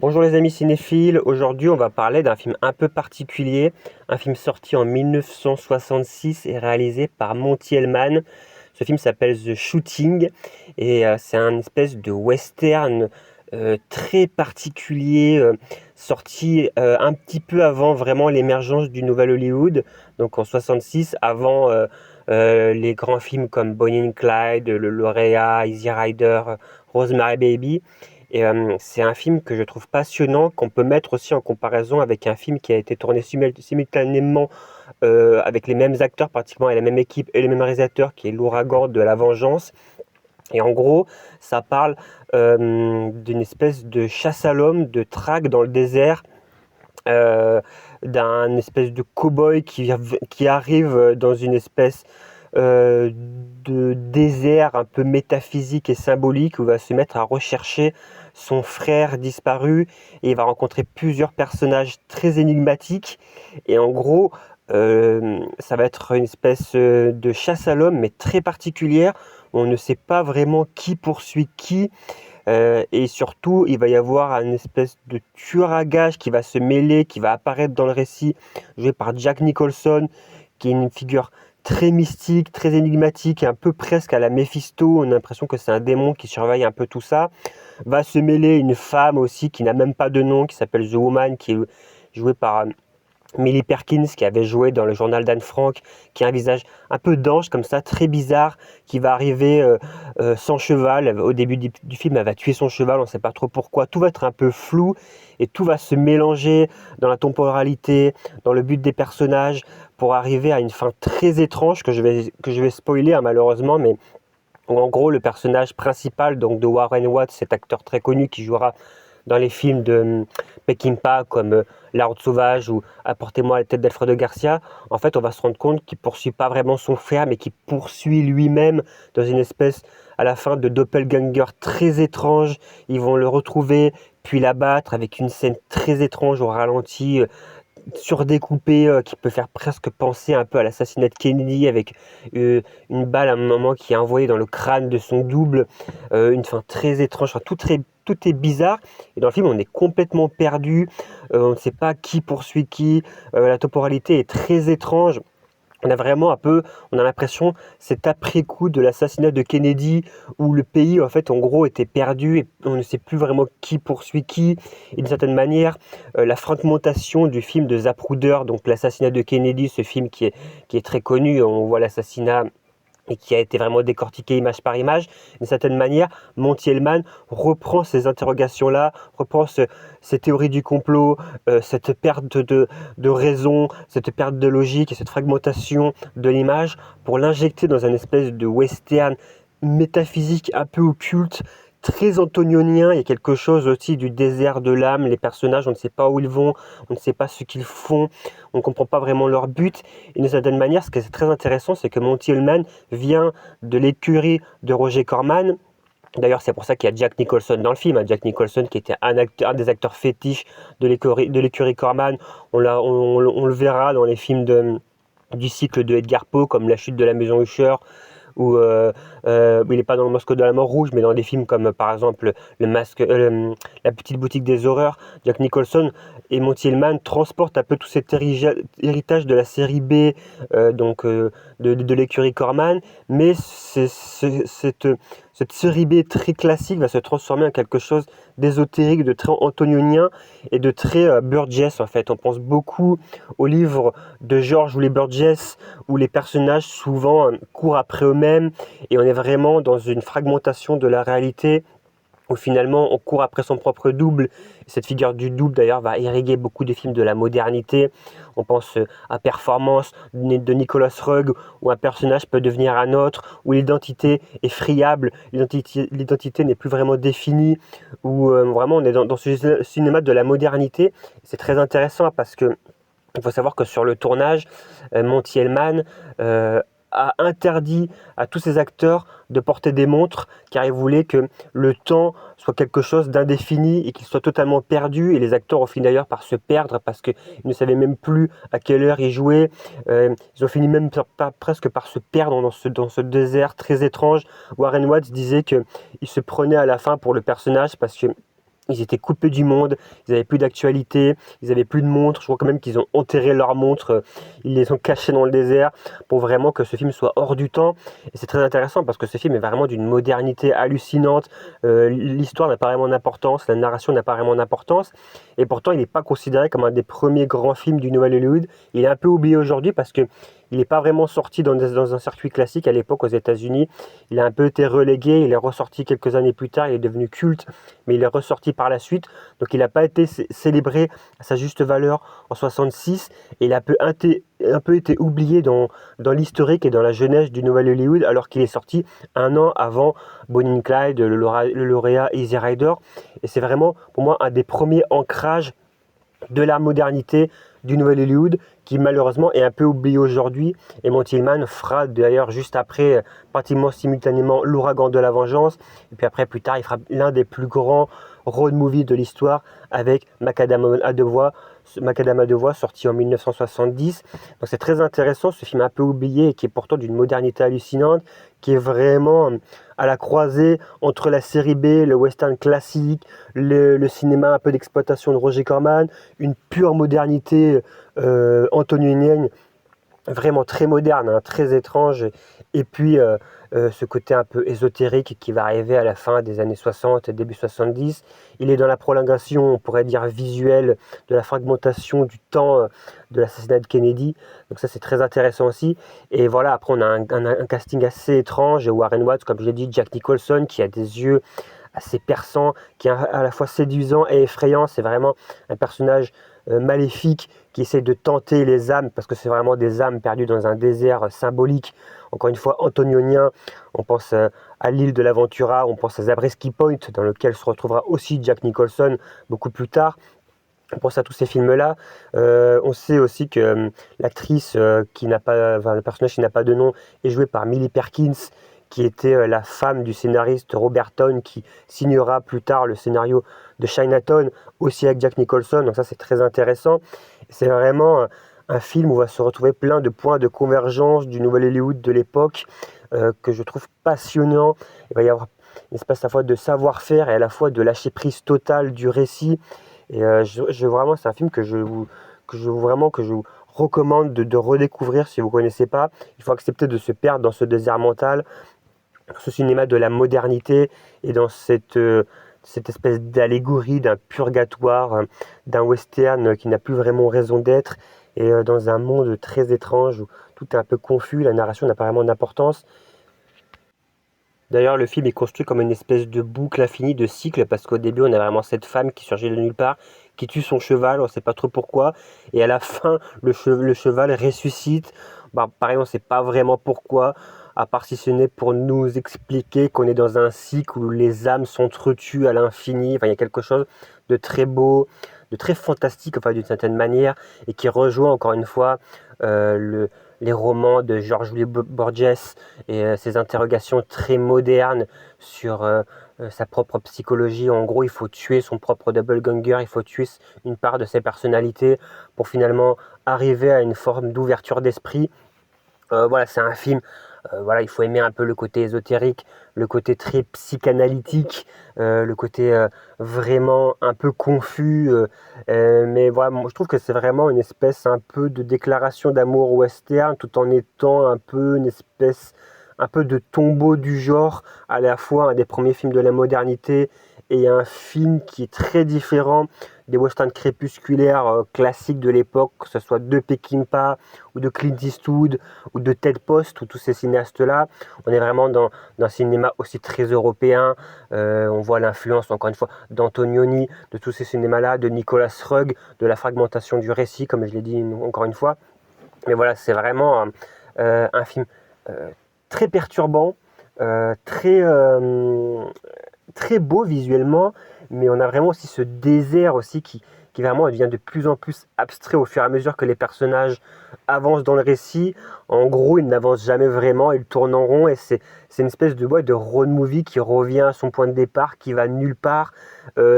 Bonjour les amis cinéphiles, aujourd'hui on va parler d'un film un peu particulier, un film sorti en 1966 et réalisé par Monty Hellman. Ce film s'appelle The Shooting et c'est un espèce de western très particulier, sorti un petit peu avant vraiment l'émergence du Nouvel Hollywood, donc en 66, avant les grands films comme Bonnie and Clyde, Le Lauréat, Easy Rider, Rosemary Baby. Et c'est un film que je trouve passionnant, qu'on peut mettre aussi en comparaison avec un film qui a été tourné simultanément avec les mêmes acteurs, pratiquement, et la même équipe et les mêmes réalisateurs, qui est L'Ouragan de la Vengeance. Et en gros, ça parle d'une espèce de chasse à l'homme, de traque dans le désert, d'un espèce de cow-boy qui arrive dans une espèce de désert un peu métaphysique et symbolique où il va se mettre à rechercher son frère disparu et il va rencontrer plusieurs personnages très énigmatiques et en gros ça va être une espèce de chasse à l'homme mais très particulière où on ne sait pas vraiment qui poursuit qui et surtout, il va y avoir un espèce de tueur à gages qui va se mêler, qui va apparaître dans le récit, joué par Jack Nicholson, qui est une figure très mystique, très énigmatique, un peu presque à la Mephisto. On a l'impression que c'est un démon qui surveille un peu tout ça. Va se mêler une femme aussi qui n'a même pas de nom, qui s'appelle The Woman, qui est jouée par Millie Perkins qui avait joué dans le journal d'Anne Frank, qui a un visage un peu d'ange comme ça, très bizarre, qui va arriver sans cheval. Au début du film, elle va tuer son cheval, on ne sait pas trop pourquoi. Tout va être un peu flou et tout va se mélanger dans la temporalité, dans le but des personnages, pour arriver à une fin très étrange que je vais spoiler hein, malheureusement, mais où en gros le personnage principal donc de Warren Watts, cet acteur très connu qui jouera dans les films de Peckinpah comme La Route Sauvage ou Apportez-moi la tête d'Alfredo Garcia, en fait on va se rendre compte qu'il poursuit pas vraiment son frère mais qu'il poursuit lui-même dans une espèce à la fin de doppelganger très étrange. Ils vont le retrouver puis l'abattre avec une scène très étrange au ralenti, surdécoupé, qui peut faire presque penser un peu à l'assassinat de Kennedy avec une balle à un moment qui est envoyée dans le crâne de son double, une fin très étrange, enfin, tout est bizarre et dans le film on est complètement perdu, on ne sait pas qui poursuit qui, la temporalité est très étrange. On a vraiment un peu, on a l'impression, cet après-coup de l'assassinat de Kennedy, où le pays, en fait, en gros, était perdu et on ne sait plus vraiment qui poursuit qui. Et d'une certaine manière, la fragmentation du film de Zapruder, donc l'assassinat de Kennedy, ce film qui est très connu, on voit l'assassinat et qui a été vraiment décortiqué image par image. D'une certaine manière, Monty Hellman reprend ces interrogations-là, reprend ces théories du complot, cette perte de raison, cette perte de logique et cette fragmentation de l'image pour l'injecter dans un espèce de western métaphysique un peu occulte, très antonionien. Il y a quelque chose aussi du désert de l'âme. Les personnages, on ne sait pas où ils vont, on ne sait pas ce qu'ils font, on ne comprend pas vraiment leur but. Et d'une certaine manière, ce qui est très intéressant, c'est que Monty Hellman vient de l'écurie de Roger Corman. D'ailleurs, c'est pour ça qu'il y a Jack Nicholson dans le film, hein. Jack Nicholson qui était un des acteurs fétiches de l'écurie Corman. On le verra dans les films du cycle de Edgar Poe, comme La chute de la maison Usher, où il n'est pas dans le Masque de la mort rouge, mais dans des films comme par exemple La petite boutique des horreurs. Jack Nicholson et Monty Hellman transportent un peu tout cet héritage de la série B, de l'écurie Corman, mais cette série B très classique va se transformer en quelque chose d'ésotérique, de très antonionien et de très Burgess en fait. On pense beaucoup au livre de George ou les Burgess où les personnages souvent courent après eux-mêmes et on est vraiment dans une fragmentation de la réalité où finalement on court après son propre double. Cette figure du double d'ailleurs va irriguer beaucoup de films de la modernité. On pense à Performance de Nicolas Roeg où un personnage peut devenir un autre, où l'identité est friable, l'identité n'est plus vraiment définie, où vraiment on est dans ce cinéma de la modernité. C'est très intéressant parce que il faut savoir que sur le tournage, Monty Hellman a interdit à tous ses acteurs de porter des montres car il voulait que le temps soit quelque chose d'indéfini et qu'il soit totalement perdu et les acteurs ont fini d'ailleurs par se perdre parce qu'ils ne savaient même plus à quelle heure ils jouaient. Ils ont fini même presque par se perdre dans ce désert très étrange. Warren Watts disait qu'il se prenait à la fin pour le personnage parce que Ils étaient coupés du monde, ils n'avaient plus d'actualité, ils n'avaient plus de montres. Je crois quand même qu'ils ont enterré leurs montres, ils les ont cachées dans le désert pour vraiment que ce film soit hors du temps. Et c'est très intéressant parce que ce film est vraiment d'une modernité hallucinante. L'histoire n'a pas vraiment d'importance, la narration n'a pas vraiment d'importance. Et pourtant, il n'est pas considéré comme un des premiers grands films du Nouvel Hollywood. Il est un peu oublié aujourd'hui parce que il n'est pas vraiment sorti dans un circuit classique à l'époque aux États-Unis. Il a un peu été relégué, il est ressorti quelques années plus tard, il est devenu culte, mais il est ressorti par la suite. Donc il n'a pas été célébré à sa juste valeur en 66 et il a un peu été oublié dans l'historique et dans la jeunesse du Nouvel Hollywood alors qu'il est sorti un an avant Bonnie and Clyde, le lauréat Easy Rider. Et c'est vraiment pour moi un des premiers ancrages de la modernité du Nouvel Hollywood qui malheureusement est un peu oublié aujourd'hui. Et Monty Hellman fera d'ailleurs juste après, pratiquement simultanément, L'Ouragan de la Vengeance. Et puis après, plus tard, il fera l'un des plus grands road movies de l'histoire avec Macadam à deux voix, sorti en 1970. Donc c'est très intéressant, ce film un peu oublié et qui est pourtant d'une modernité hallucinante, qui est vraiment à la croisée entre la série B, le western classique, le cinéma un peu d'exploitation de Roger Corman, une pure modernité antonionienne, vraiment très moderne, hein, très étrange, et puis ce côté un peu ésotérique qui va arriver à la fin des années 60, début 70. Il est dans la prolongation, on pourrait dire visuelle, de la fragmentation du temps de l'assassinat de Kennedy, donc ça c'est très intéressant aussi. Et voilà, après on a un casting assez étrange, Warren Watts, comme je l'ai dit, Jack Nicholson, qui a des yeux assez perçants, qui est à la fois séduisant et effrayant. C'est vraiment un personnage maléfique qui essaie de tenter les âmes, parce que c'est vraiment des âmes perdues dans un désert symbolique, encore une fois antonionien. On pense à l'île de l'Aventura, on pense à Zabriskie Point, dans lequel se retrouvera aussi Jack Nicholson beaucoup plus tard. On pense à tous ces films-là. On sait aussi que l'actrice le personnage qui n'a pas de nom est joué par Millie Perkins, qui était la femme du scénariste Robert Towne, qui signera plus tard le scénario de Chinatown, aussi avec Jack Nicholson. Donc ça, c'est très intéressant. C'est vraiment un film où on va se retrouver plein de points de convergence du Nouvel Hollywood de l'époque, que je trouve passionnant. Il va y avoir une espèce à la fois de savoir-faire et à la fois de lâcher prise totale du récit. Et vraiment, c'est un film que je vous recommande de redécouvrir si vous ne connaissez pas. Il faut accepter de se perdre dans ce désert mental, ce cinéma de la modernité et dans cette espèce d'allégorie d'un purgatoire, d'un western qui n'a plus vraiment raison d'être, et dans un monde très étrange où tout est un peu confus, la narration n'a pas vraiment d'importance. D'ailleurs, le film est construit comme une espèce de boucle infinie, de cycle, parce qu'au début, on a vraiment cette femme qui surgit de nulle part, qui tue son cheval, on ne sait pas trop pourquoi, et à la fin, le cheval ressuscite. Bah, pareil, on ne sait pas vraiment pourquoi, à part si ce n'est pour nous expliquer qu'on est dans un cycle où les âmes s'entretuent à l'infini. Enfin, il y a quelque chose de très beau, de très fantastique, enfin, d'une certaine manière, et qui rejoint encore une fois les romans de George Louis Borges et ses interrogations très modernes sur sa propre psychologie. En gros, il faut tuer son propre doppelganger, il faut tuer une part de ses personnalités pour finalement arriver à une forme d'ouverture d'esprit. Voilà, c'est un film. Voilà, il faut aimer un peu le côté ésotérique, le côté très psychanalytique, le côté vraiment un peu confus. Mais voilà, moi, je trouve que c'est vraiment une espèce un peu de déclaration d'amour western, tout en étant un peu une espèce un peu de tombeau du genre, à la fois un des premiers films de la modernité et un film qui est très différent des westerns crépusculaires classiques de l'époque, que ce soit de Peckinpah ou de Clint Eastwood ou de Ted Post ou tous ces cinéastes-là. On est vraiment dans un cinéma aussi très européen. On voit l'influence, encore une fois, d'Antonioni, de tous ces cinémas-là, de Nicolas Roeg, de la fragmentation du récit, comme je l'ai dit encore une fois. Mais voilà, c'est vraiment un film très perturbant, très beau visuellement, mais on a vraiment aussi ce désert aussi qui vraiment devient de plus en plus abstrait au fur et à mesure que les personnages avancent dans le récit. En gros, ils n'avancent jamais vraiment, ils tournent en rond, et c'est une espèce de road movie qui revient à son point de départ, qui va nulle part.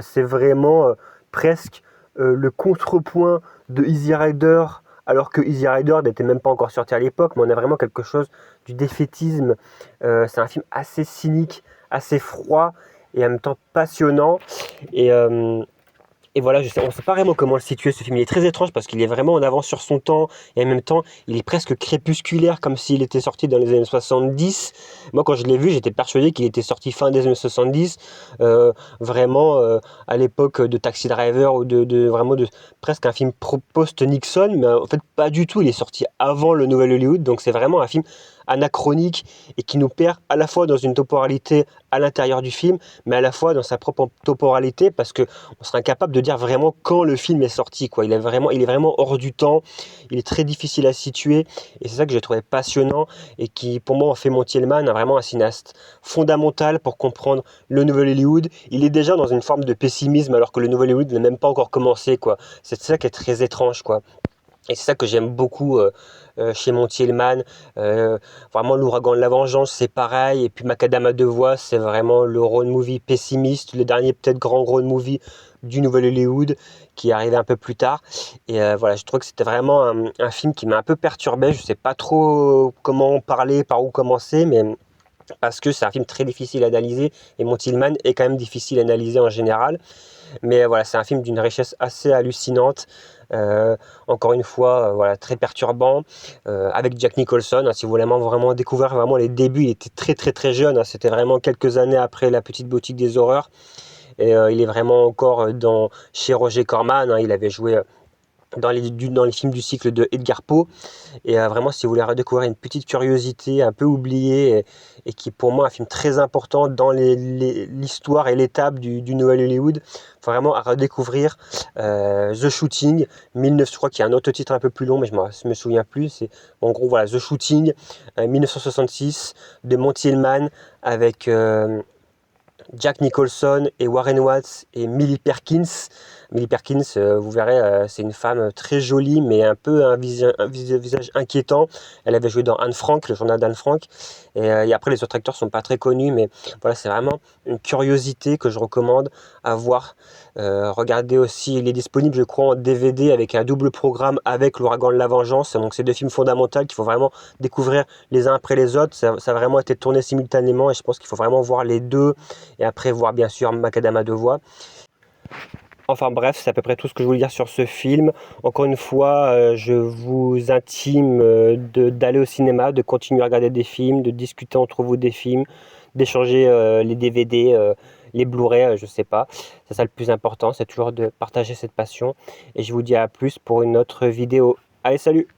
C'est vraiment presque le contrepoint de Easy Rider, alors que Easy Rider n'était même pas encore sorti à l'époque, mais on a vraiment quelque chose du défaitisme. C'est un film assez cynique, assez froid, et en même temps passionnant. Et, euh, et voilà, on ne sait pas vraiment comment le situer ce film. Il est très étrange parce qu'il est vraiment en avance sur son temps et en même temps, il est presque crépusculaire comme s'il était sorti dans les années 70. Moi, quand je l'ai vu, j'étais persuadé qu'il était sorti fin des années 70, euh, vraiment à l'époque de Taxi Driver ou vraiment de presque un film post-Nixon, mais en fait, pas du tout. Il est sorti avant le Nouvel Hollywood, donc c'est vraiment un film anachronique et qui nous perd à la fois dans une temporalité à l'intérieur du film, mais à la fois dans sa propre temporalité parce que on serait incapable de dire vraiment quand le film est sorti, quoi. Il est vraiment hors du temps, il est très difficile à situer, et c'est ça que j'ai trouvé passionnant, et qui, pour moi, en fait Monty Hellman vraiment un cinéaste fondamental pour comprendre le Nouvel Hollywood. Il est déjà dans une forme de pessimisme, alors que le Nouvel Hollywood n'a même pas encore commencé, quoi. C'est ça qui est très étrange, quoi. Et c'est ça que j'aime beaucoup chez Monty Hellman. Vraiment, l'ouragan de la vengeance, c'est pareil. Et puis Macadam à deux voix, c'est vraiment le road movie pessimiste, le dernier peut-être grand road movie du Nouvel Hollywood qui est arrivé un peu plus tard. Et voilà, je trouve que c'était vraiment un film qui m'a un peu perturbé. Je sais pas trop comment parler, par où commencer, mais parce que c'est un film très difficile à analyser et Monty Hellman est quand même difficile à analyser en général. Mais voilà, c'est un film d'une richesse assez hallucinante. Encore une fois, voilà, très perturbant, avec Jack Nicholson. Hein, si vous voulez vraiment découvrir vraiment les débuts, il était très très très jeune. Hein, c'était vraiment quelques années après La Petite Boutique des Horreurs. Et il est vraiment encore chez Roger Corman. Hein, il avait joué dans les films du cycle de Edgar Poe. Et vraiment, si vous voulez redécouvrir une petite curiosité un peu oubliée et qui pour moi est un film très important dans l'histoire et l'étape du Nouvel Hollywood, faut vraiment à redécouvrir The Shooting, 1900, je crois qu'il y a un autre titre un peu plus long, mais je me souviens plus. C'est en gros voilà The Shooting, 1966 de Monty Hellman avec Jack Nicholson et Warren Watts et Millie Perkins. Millie Perkins, vous verrez, c'est une femme très jolie, mais un peu un visage inquiétant. Elle avait joué dans Anne Frank, le journal d'Anne Frank. Et après, les autres acteurs sont pas très connus, mais voilà, c'est vraiment une curiosité que je recommande à voir. Regardez aussi, il est disponible, je crois, en DVD avec un double programme avec L'Ouragan de la Vengeance. Donc, c'est deux films fondamentaux qu'il faut vraiment découvrir les uns après les autres. Ça a vraiment été tourné simultanément et je pense qu'il faut vraiment voir les deux et après voir bien sûr Macadam à deux voix. Enfin bref, c'est à peu près tout ce que je voulais dire sur ce film. Encore une fois, je vous intime d'aller au cinéma, de continuer à regarder des films, de discuter entre vous des films, d'échanger les DVD, les Blu-ray, je sais pas. C'est ça le plus important, c'est toujours de partager cette passion. Et je vous dis à plus pour une autre vidéo. Allez, salut!